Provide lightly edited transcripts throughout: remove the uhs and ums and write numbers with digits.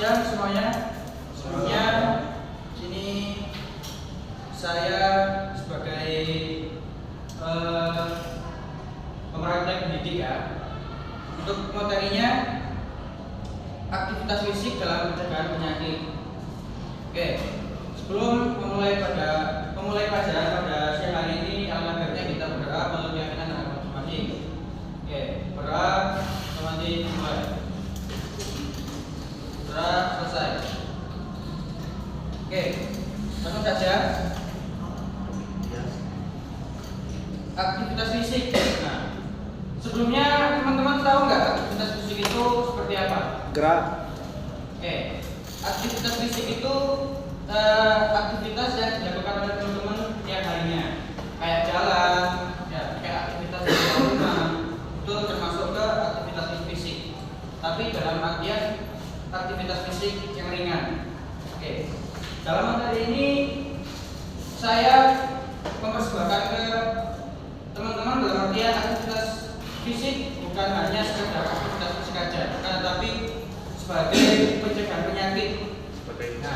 siang semuanya. Sebelumnya sini saya sebagai pemerhati pendidik ya. Untuk materinya aktivitas fisik dalam pencegahan penyakit. Oke, sebelum memulai pelajaran pada siang hari ini, alangkah baiknya kita berdoa melalui keyakinan masing-masing. Oke, berdoa teman-teman mulai. Berdoa selesai. Oke, langsung saja. Aktivitas fisik. Nah, sebelumnya teman-teman tahu nggak aktivitas fisik itu seperti apa? Gerak. Oke, aktivitas fisik itu aktivitas yang dilakukan oleh teman-teman tiap harinya, kayak jalan, ya, kayak aktivitas di luar rumah, itu termasuk ke aktivitas fisik. Tapi dalam artian aktivitas fisik yang ringan. Oke, dalam materi ini saya mempersembahkan ke teman-teman dalam artian aktivitas fisik bukan hanya sekedar aktivitas fisik saja, tetapi sebagai pencegahan penyakit. Nah,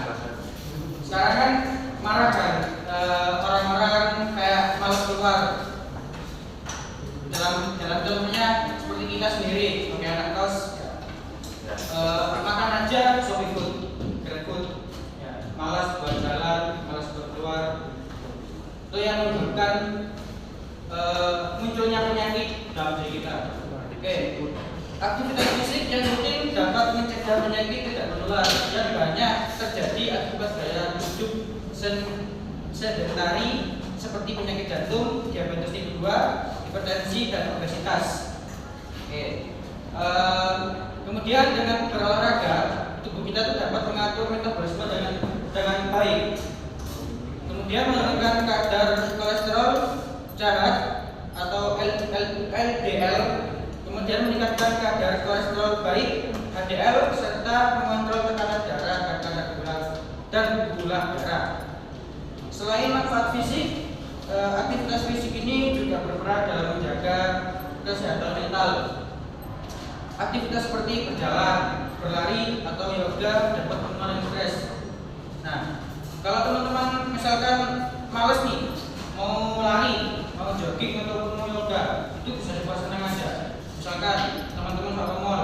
sekarang kan marah kan orang-orang kayak malas keluar. Dalam contohnya seperti kita sendiri sebagai anak kos, makan aja shopee food, grab food, ya, malas buat jalan, malas buat keluar. Itu yang menyebabkan munculnya penyakit dalam diri kita. Oke, aktivitas fisik yang rutin dapat mencegah penyakit tidak menular yang banyak terjadi akibat gaya hidup sedentari seperti penyakit jantung, diabetes tipe 2, hipertensi, dan obesitas. Oke. Kemudian dengan berolahraga tubuh kita itu dapat mengatur metabolisme dengan baik. Kemudian menurunkan kadar kolesterol jahat atau LDL, kemudian meningkatkan kadar kolesterol baik HDL serta mengontrol tekanan darah dan gula darah. Selain manfaat fisik, aktivitas fisik ini juga berperan dalam menjaga kesehatan mental. Aktivitas seperti berjalan, berlari, atau yoga dapat mengurangi stres. Nah, kalau teman-teman misalkan males nih, mau lari, mau jogging atau mau yoga, itu bisa dipasang aja. Misalkan teman-teman mau ke mall,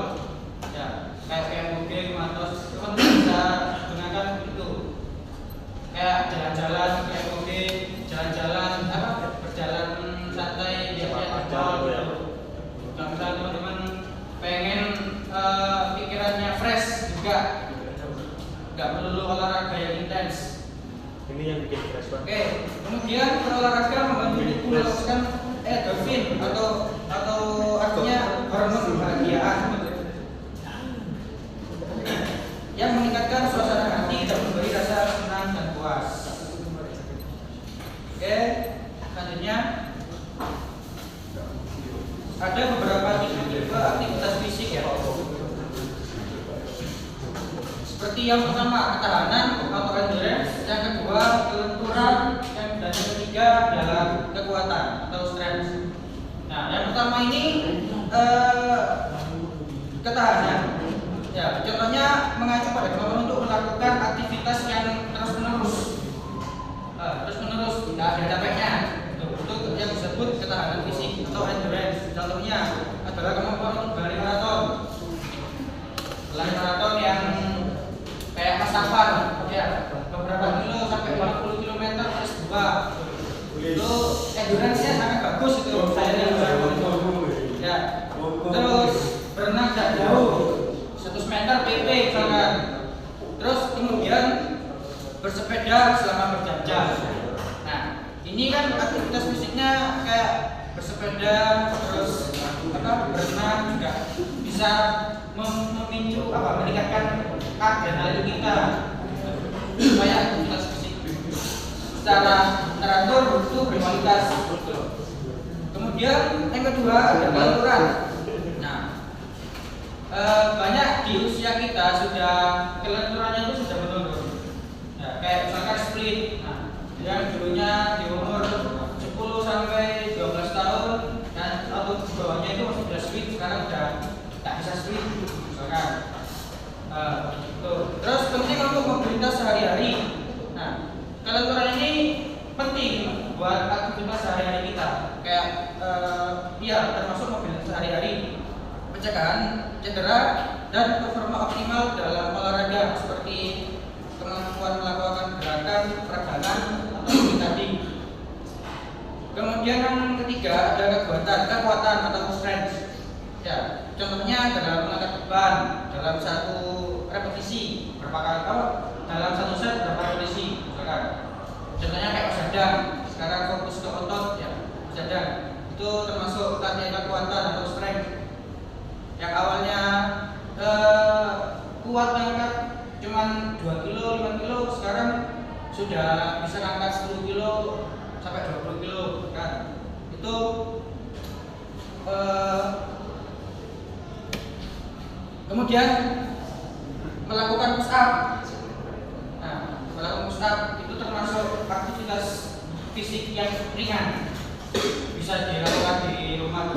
ya kayak mobil, matos, teman-teman bisa gunakan itu. Kayak jalan-jalan, kayak mobil, jalan-jalan, berjalan santai di mall gitu. Nah, misalnya teman-teman pengen pikirannya fresh juga, nggak perlu olahraga yang intens. Ini yang bikin fresh banget. Oke, kemudian berolahraga membantu tubuh melepaskan endorfin atau artinya hormon kebahagiaan yang meningkatkan suasana hati dan memberi rasa senang dan puas. Oke, selanjutnya ada beberapa tipe aktivitas fisik ya. Seperti yang pertama ketahanan atau endurance, yang kedua kelenturan, dan yang ketiga adalah kekuatan atau strength. Nah, yang pertama ini ketahanan. Ya, contohnya mengacu pada kemampuan untuk melakukan aktivitas yang terus-menerus, tidak ada capeknya. Itu yang disebut ketahanan fisik atau endurance. Contohnya adalah kemampuan untuk berlari maraton. Berlari maraton yang kayak Mas Tafan, ya, beberapa kilo sampai 50 km S2. Itu endurance-nya sangat bagus itu. Saya yang ya. Terus berenang jarak jauh 100 meter PP misalkan. Terus kemudian bersepeda selama berjam-jam. Nah, ini kan aktivitas fisiknya kayak bersepeda, terus berenang juga bisa memicu meningkatkan adrenalin kita supaya aktivitas fisik secara teratur itu berkualitas. Kemudian yang kedua ada kelenturan. Nah, banyak di usia kita sudah kelenturannya itu sudah menurun. Nah, kayak misalkan split. Nah, yang dulunya di umur 10 sampai 12 tahun dan atau di bawahnya itu masih bisa split, sekarang udah tak bisa split misalkan. Tuh. pencegahan cedera dan performa optimal dalam olahraga seperti kemampuan melakukan gerakan peregangan atau tadi. Kemudian yang ketiga ada kekuatan atau strength. Ya, contohnya dalam mengangkat beban dalam satu repetisi berapa kali, kalau dalam satu set berapa repetisi, misalkan. Contohnya kayak sedang, sekarang fokus ke otot ya, sedang. Itu termasuk latihan kekuatan atau strength. Yang awalnya kuat ngangkat cuman 2 kilo, 5 kilo, sekarang sudah bisa ngangkat 10 kilo sampai 20 kilo kan. Itu kemudian melakukan push up. Nah, melakukan push up itu termasuk aktivitas fisik yang ringan. Bisa dilakukan di rumah,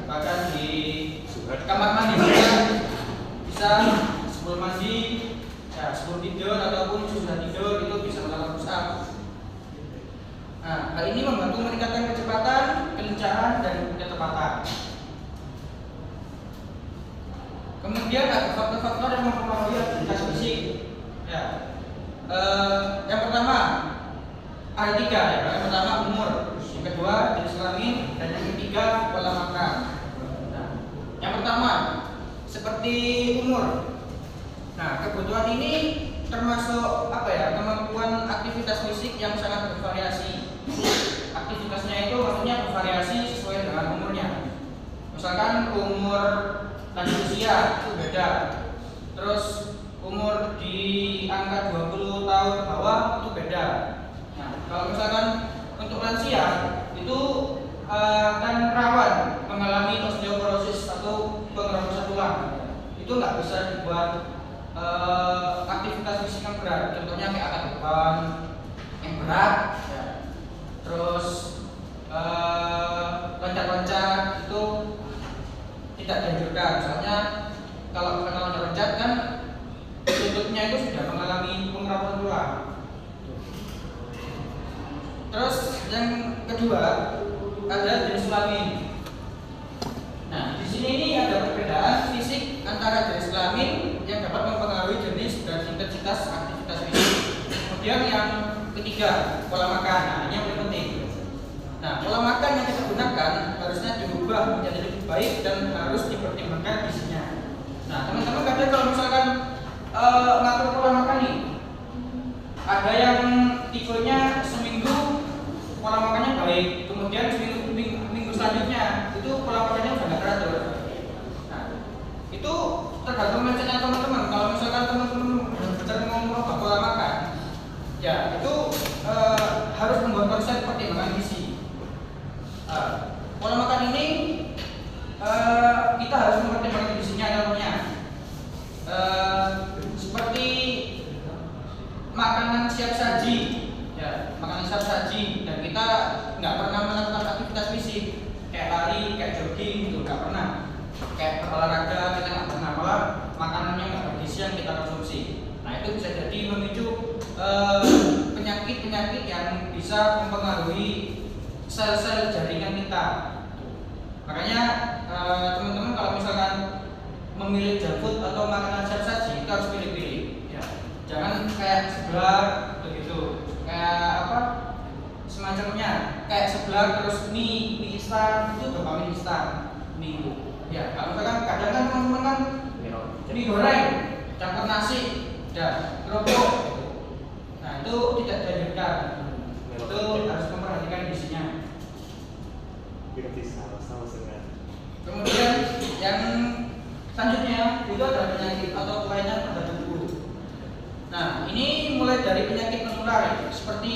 bahkan di kamar mandi bisa sebelum mandi, ya, sebelum tidur ataupun sudah tidur itu bisa melakukan push up. Nah, hal ini membantu meningkatkan kecepatan, kelincahan, dan ketepatan. Kemudian ada faktor-faktor yang mempengaruhi aktivitas fisik. Ya, yang pertama ada 3 ya. Yang pertama umur, yang kedua jenis kelamin, dan yang ketiga pola makan. Nah, yang pertama seperti umur. Nah, kebutuhan ini termasuk kemampuan aktivitas fisik yang sangat bervariasi. Aktivitasnya itu maksudnya bervariasi sesuai dengan umurnya. Misalkan umur lanjut usia itu beda. Terus umur di angka 20 tahun ke bawah itu beda. Nah, kalau misalkan untuk lansia itu akan rawan mengalami osteoporosis atau pengeroposan tulang. Itu nggak bisa dibuat aktivitas fisik yang berat. Contohnya kayak angkat beban yang berat, ya. Terus loncat-loncat itu tidak dianjurkan. Soalnya kalau loncat-loncat kan lututnya itu sudah mengalami pengeroposan tulang. Terus yang kedua ada jenis kelamin. Nah, di sini ini ada perbedaan fisik antara jenis kelamin yang dapat mempengaruhi jenis dan intensitas aktivitas fisik. Kemudian yang ketiga, pola makan. Nah, ini yang paling penting. Nah, pola makan yang kita gunakan harusnya diubah menjadi lebih baik dan harus dipertimbangkan gizinya. Nah, teman-teman kadang kalau misalkan ngatur pola makan nih, ada yang tipenya seminggu pola makannya baik, kemudian minggu selanjutnya itu pola makannya udah nggak teratur. Nah, itu tergantung mindsetnya teman-teman. Kalau misalkan teman-teman benar-benar mau merubah pola makan, ya itu harus membuat konsep pertimbangan gizi. Pola makan ini kita harus mempertimbangkan gizinya. Contohnya seperti makanan siap saji, ya, makanan siap saji, dan kita nggak pernah melakukan aktivitas fisik kayak lari, kayak jogging gitu, nggak pernah. Kayak berolahraga kita nggak pernah, malah makanannya nggak bergizi yang kita konsumsi. Nah, itu bisa jadi memicu penyakit-penyakit yang bisa mempengaruhi sel-sel jaringan kita. Makanya teman-teman kalau misalkan memilih junk food atau makanan siap saji itu harus pilih-pilih. Ya. Jangan kayak seblak begitu, kayak semacamnya, kayak seblak terus mie instan, itu dopamin instan mie. Ya, kalau misalkan kadang kan teman-teman kan mie goreng campur nasi, ya, kerupuk. Nah, itu tidak dianjurkan. Itu harus memperhatikan gizinya. Kemudian yang selanjutnya itu adalah penyakit atau kelainan pada tubuh. Nah, ini mulai dari penyakit menular seperti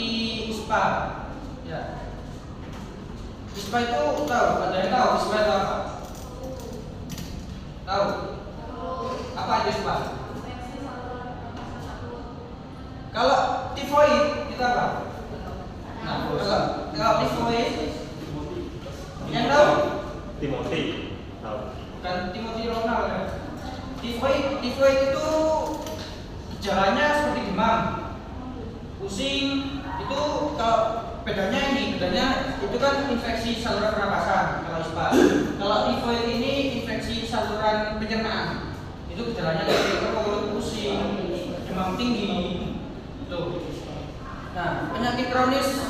ISPA. Ya. ISPA itu tahu? Ada yang tahu ISPA itu apa? Tahu? Apa itu ISPA? Kalau tifoid itu apa? Nah, kalau tifoid yang tahu? Timothy tahu. Bukan Timothy Ronald ya. Tifoid itu gejalanya seperti demam, pusing. Itu kalau bedanya itu kan infeksi saluran pernapasan kalau ISPA. Kalau tifoid ini infeksi saluran pencernaan. Itu gejalanya seperti perut, pusing, demam tinggi. Tuh. Nah, penyakit kronis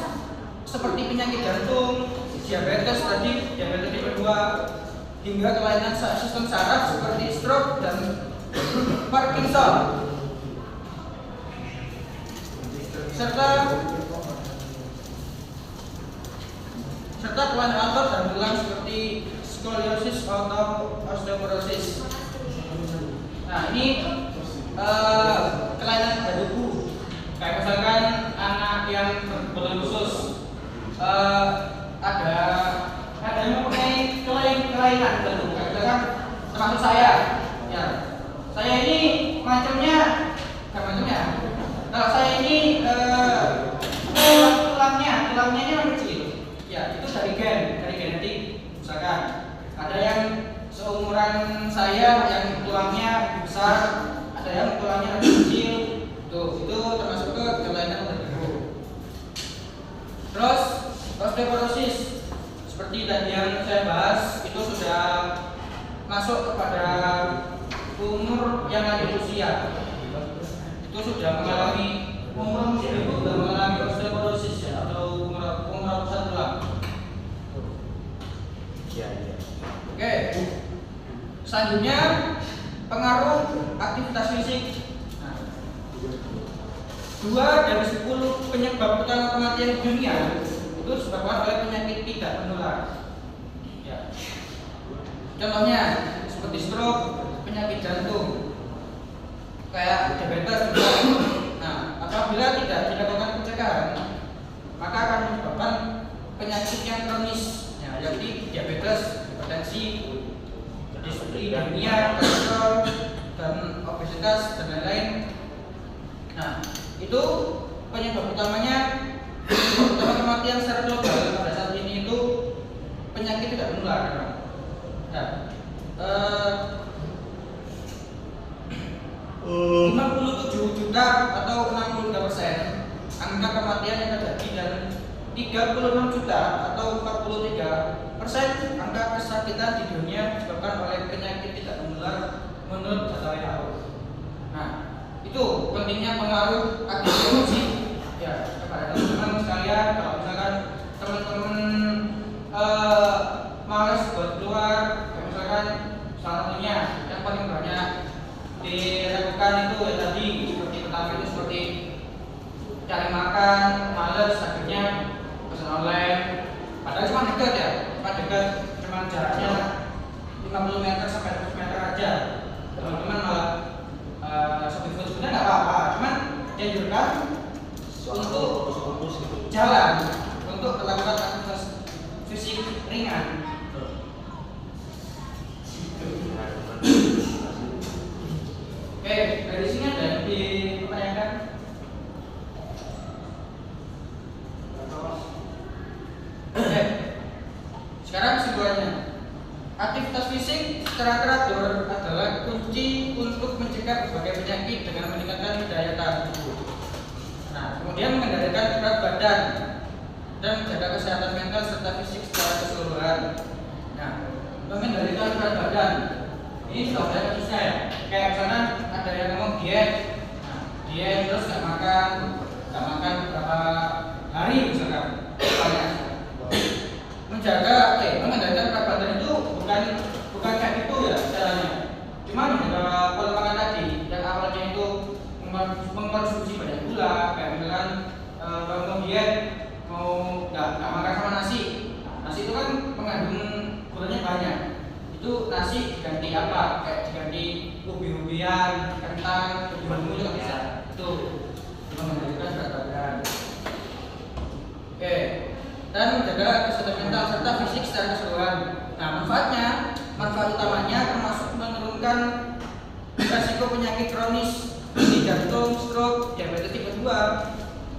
seperti penyakit jantung, diabetes tadi, diabetes tipe 2, hingga kelainan sistem saraf seperti stroke dan Parkinson. serta kelainan otot dan tulang seperti skoliosis atau osteoporosis. Nah, ini kelainan pada tubuh. Kayak misalkan anak yang berkebutuhan khusus, ada yang mempunyai kelainan tertentu. Kayak misalkan termasuk saya, ya. Saya ini kalau saya ini tulangnya ini memang kecil. Ya, itu dari genetik. Misalkan ada yang seumuran saya yang tulangnya besar, ada yang tulangnya lebih kecil. Tuh, itu termasuk ke kelainan tubuh. Terus osteoporosis seperti tadi yang saya bahas, itu sudah masuk kepada umur yang lanjut usia. Itu sudah mengalami osteoporosis ya, atau pengurasan tulang. Iya. Oke. Selanjutnya pengaruh aktivitas fisik. Nah, 2 dari 10 penyebab utama kematian di dunia itu disebabkan oleh penyakit tidak menular. Ya. Contohnya seperti stroke, penyakit jantung, kayak diabetes juga. Nah, apabila tidak dilakukan pencegahan, maka akan menyebabkan penyakit yang kronis, ya, yaitu diabetes, hipertensi, dislipidemia, kolesterol, dan obesitas dan lain-lain. Nah, itu penyebab utamanya. Utama kematian secara global pada saat ini itu penyakit tidak menular. Nah, 57 juta atau 63% angka kematian yang terjadi, dan 36 juta atau 43% angka kesakitan di dunia disebabkan oleh penyakit tidak menular menurut data WHO. Nah, itu pentingnya pengaruh aktivitas fisik ya kepada teman-teman sekalian. Kalau misalkan teman-teman malas buat keluar, kayak misalkan salah satunya yang paling banyak dilakukan itu ya tadi, seperti pertama itu seperti cari makan, males, akhirnya pesan online. Padahal cuma dekat ya, cuma jaraknya 50 meter sampai 100 meter aja. Teman-teman malah seperti itu sebenarnya nggak apa-apa, cuman dianjurkan untuk jalan, untuk melakukan aktivitas fisik ringan. Oke, dari sini ada yang ditanyakan? Oke, sekarang kesimpulannya, aktivitas fisik secara teratur adalah kunci untuk mencegah berbagai penyakit dengan meningkatkan daya tahan tubuh. Nah, kemudian mengendalikan berat badan dan menjaga kesehatan mental serta fisik secara keseluruhan. Nah, mengendalikan berat badan ini sudah ada kasusnya ya. Kayak misalnya ada yang ngomong diet, nah, diet terus nggak makan beberapa hari misalkan. Mengendalikan berat badan itu bukan kayak gitu ya caranya. Cuma menjaga pola makan tadi yang awalnya itu mengkonsumsi banyak gula, kayak misalkan mau diet mau nggak makan sama nasi. Nasi itu kan mengandung gulanya banyak. Itu nasi diganti apa? Kayak diganti ubi-ubian, kentang, bumbu juga bisa. Itu mengendalikan berat badan. Oke. Dan menjaga kesehatan mental serta fisik secara keseluruhan. Nah, manfaat utamanya termasuk menurunkan risiko penyakit kronis seperti jantung, stroke, diabetes tipe 2,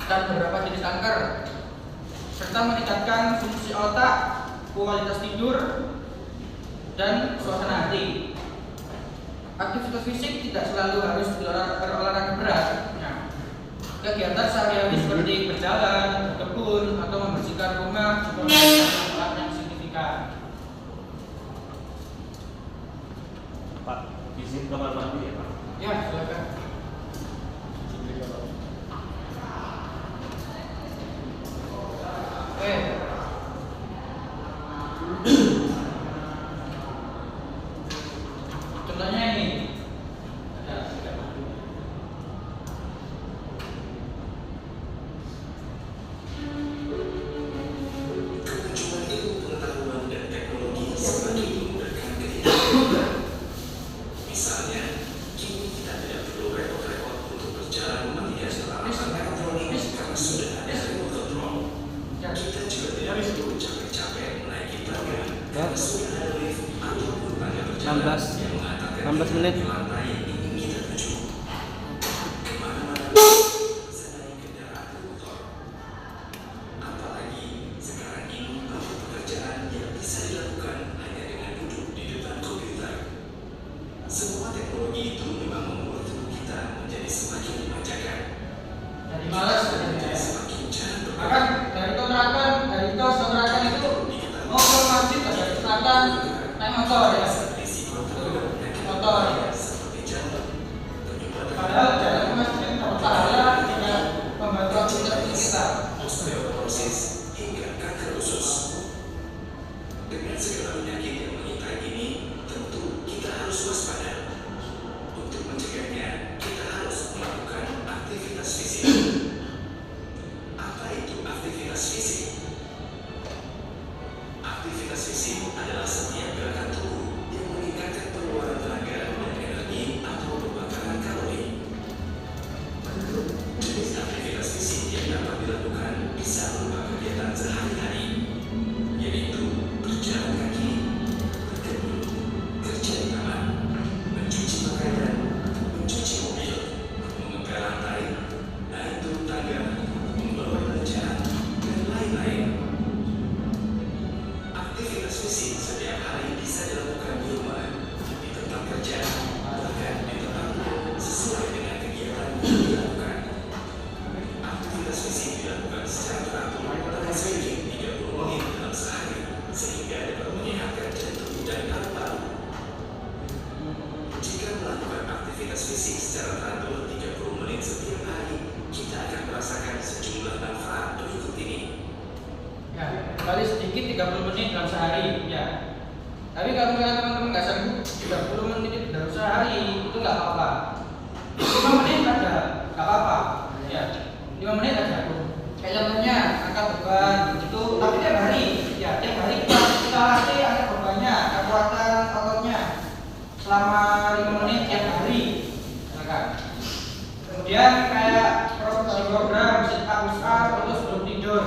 dan beberapa jenis kanker, serta meningkatkan fungsi otak, kualitas tidur, dan suasana hati. Aktivitas fisik tidak selalu harus berolahraga berat. Nah, kegiatan sehari-hari seperti berjalan, berkebun, atau membersihkan rumah juga memiliki manfaat yang signifikan. menit. Jadi malas maka dari kos kontrakan itu mau ke masjid ada kesempatan naik motor ya, motor ya. Padahal jalan ke masjid dapat pahala juga membantu aktivitas kita. Osteoporosis hingga kanker usus. Dengan segala penyakit yang mengintai ini, tentu kita harus waspada. Untuk mencegahnya, kita harus melakukan aktivitas fisik. Apa itu aktivitas fisik? Aktivitas fisik adalah setiap gerakan tubuh yang meningkatkan pengeluaran tenaga dan energi atau pembakaran kalori. Jenis aktivitas fisik yang dapat dilakukan bisa berupa kegiatan sehari-hari, yaitu berjalan kaki, berkebun, kerja di taman, mencuci pakaian, mencuci mobil, membongkar lantai, naik turun tangga, membawa belanjaan, dan lain-lain. Aktivitas fisik setiap hari bisa dilakukan di rumah, di tempat kerja, bahkan di tempat umum sesuai dengan kegiatan yang dilakukan. Aktivitas fisik dilakukan secara teratur dan sedikit 30 menit dalam sehari, sehingga dapat menyehatkan jantung dan paru-paru. Jika melakukan aktivitas fisik secara teratur 30 menit setiap hari, kita akan merasakan sejumlah manfaat berikut ini. Ya, kali sedikit 30 menit dalam sehari ya. Tapi kalau misalnya teman-teman nggak sanggup 30 menit dalam sehari itu nggak apa-apa. 5 menit aja nggak apa-apa. Ya, 5 menit aja. Kayak contohnya angkat beban itu, tapi tiap hari ya, tiap hari kita latih angkat bebannya, kekuatan ototnya selama 5 menit tiap hari. Silakan. Kemudian kayak program sit up, push up itu sebelum tidur.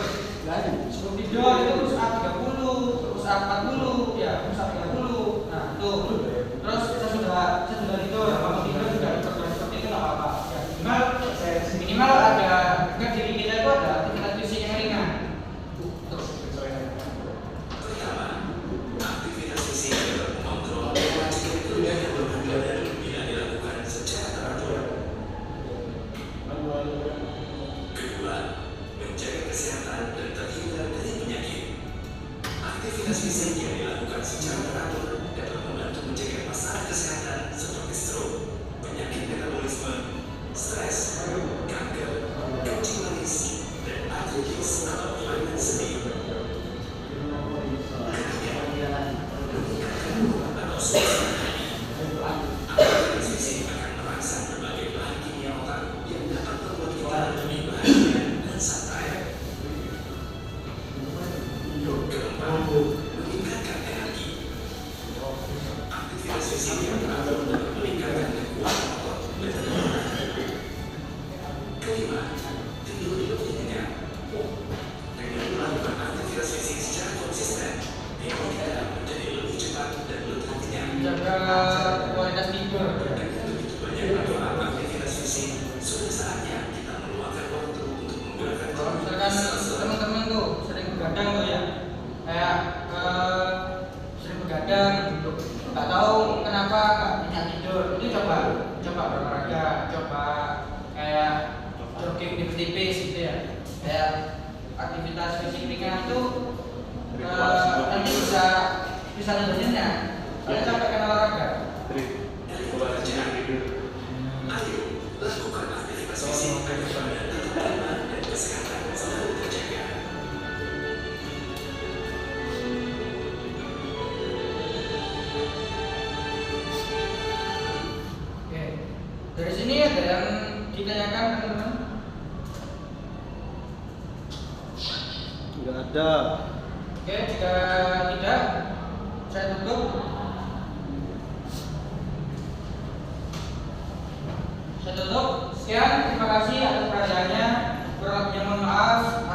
Sebelum tidur itu push up 30, push up 40, ya push up 30. Nah itu. Terus sesudah tidur, bangun tidur juga diperlukan seperti itu nggak apa-apa. Ya, minimal ada ke diri kita itu ada aktivitas fisik yang ringan. Pertama, aktivitas fisik dapat mengontrol kewajiban kerugian berat badan bila dilakukan secara teratur. Kedua, menjaga kesehatan dan terhindar dari penyakit. Aktivitas fisik yang dilakukan secara teratur dapat membantu mencegah masalah kesehatan seperti stroke, penyakit metabolisme, stres, kanker, kencing manis, dan artritis atau kelainan sendi. Meningkatkan mood atau suasana hati. Aktivitas fisik akan merangsang berbagai bahan kimia otak yang dapat membuat kita lebih bahagia dan santai. Keempat, meningkatkan energi. Aktivitas fisik yang teratur dapat meningkatkan kekuatan otot dan tenaga. Kelima, tidur lebih nyenyak. Dengan melakukan aktivitas fisik secara konsisten, tidur kita menjadi lebih cepat dan lebih kenyang. Jaga kualitas tidur. Dengan begitu banyak manfaat aktivitas fisik, sudah saatnya kita meluangkan waktu untuk menggunakan Kalau misalkan teman-teman tuh sering begadang tuh ya, kayak sering begadang, nggak tahu kenapa nggak nyenyak tidur, itu coba berolahraga, coba kayak jogging tipis gitu ya, kayak aktivitas fisik ringan itu nanti bisa nyenyak. Kalian capek karena olahraga. Ayo, lakukan aktivitas fisik agar badan tetap prima dan kesehatan selalu terjaga. Oke, dari sini ada yang ditanyakan teman-teman? Nggak ada. Oke, jika tidak, saya tutup. Sekian, terima kasih atas perhatiannya. Kurang lebihnya mohon maaf.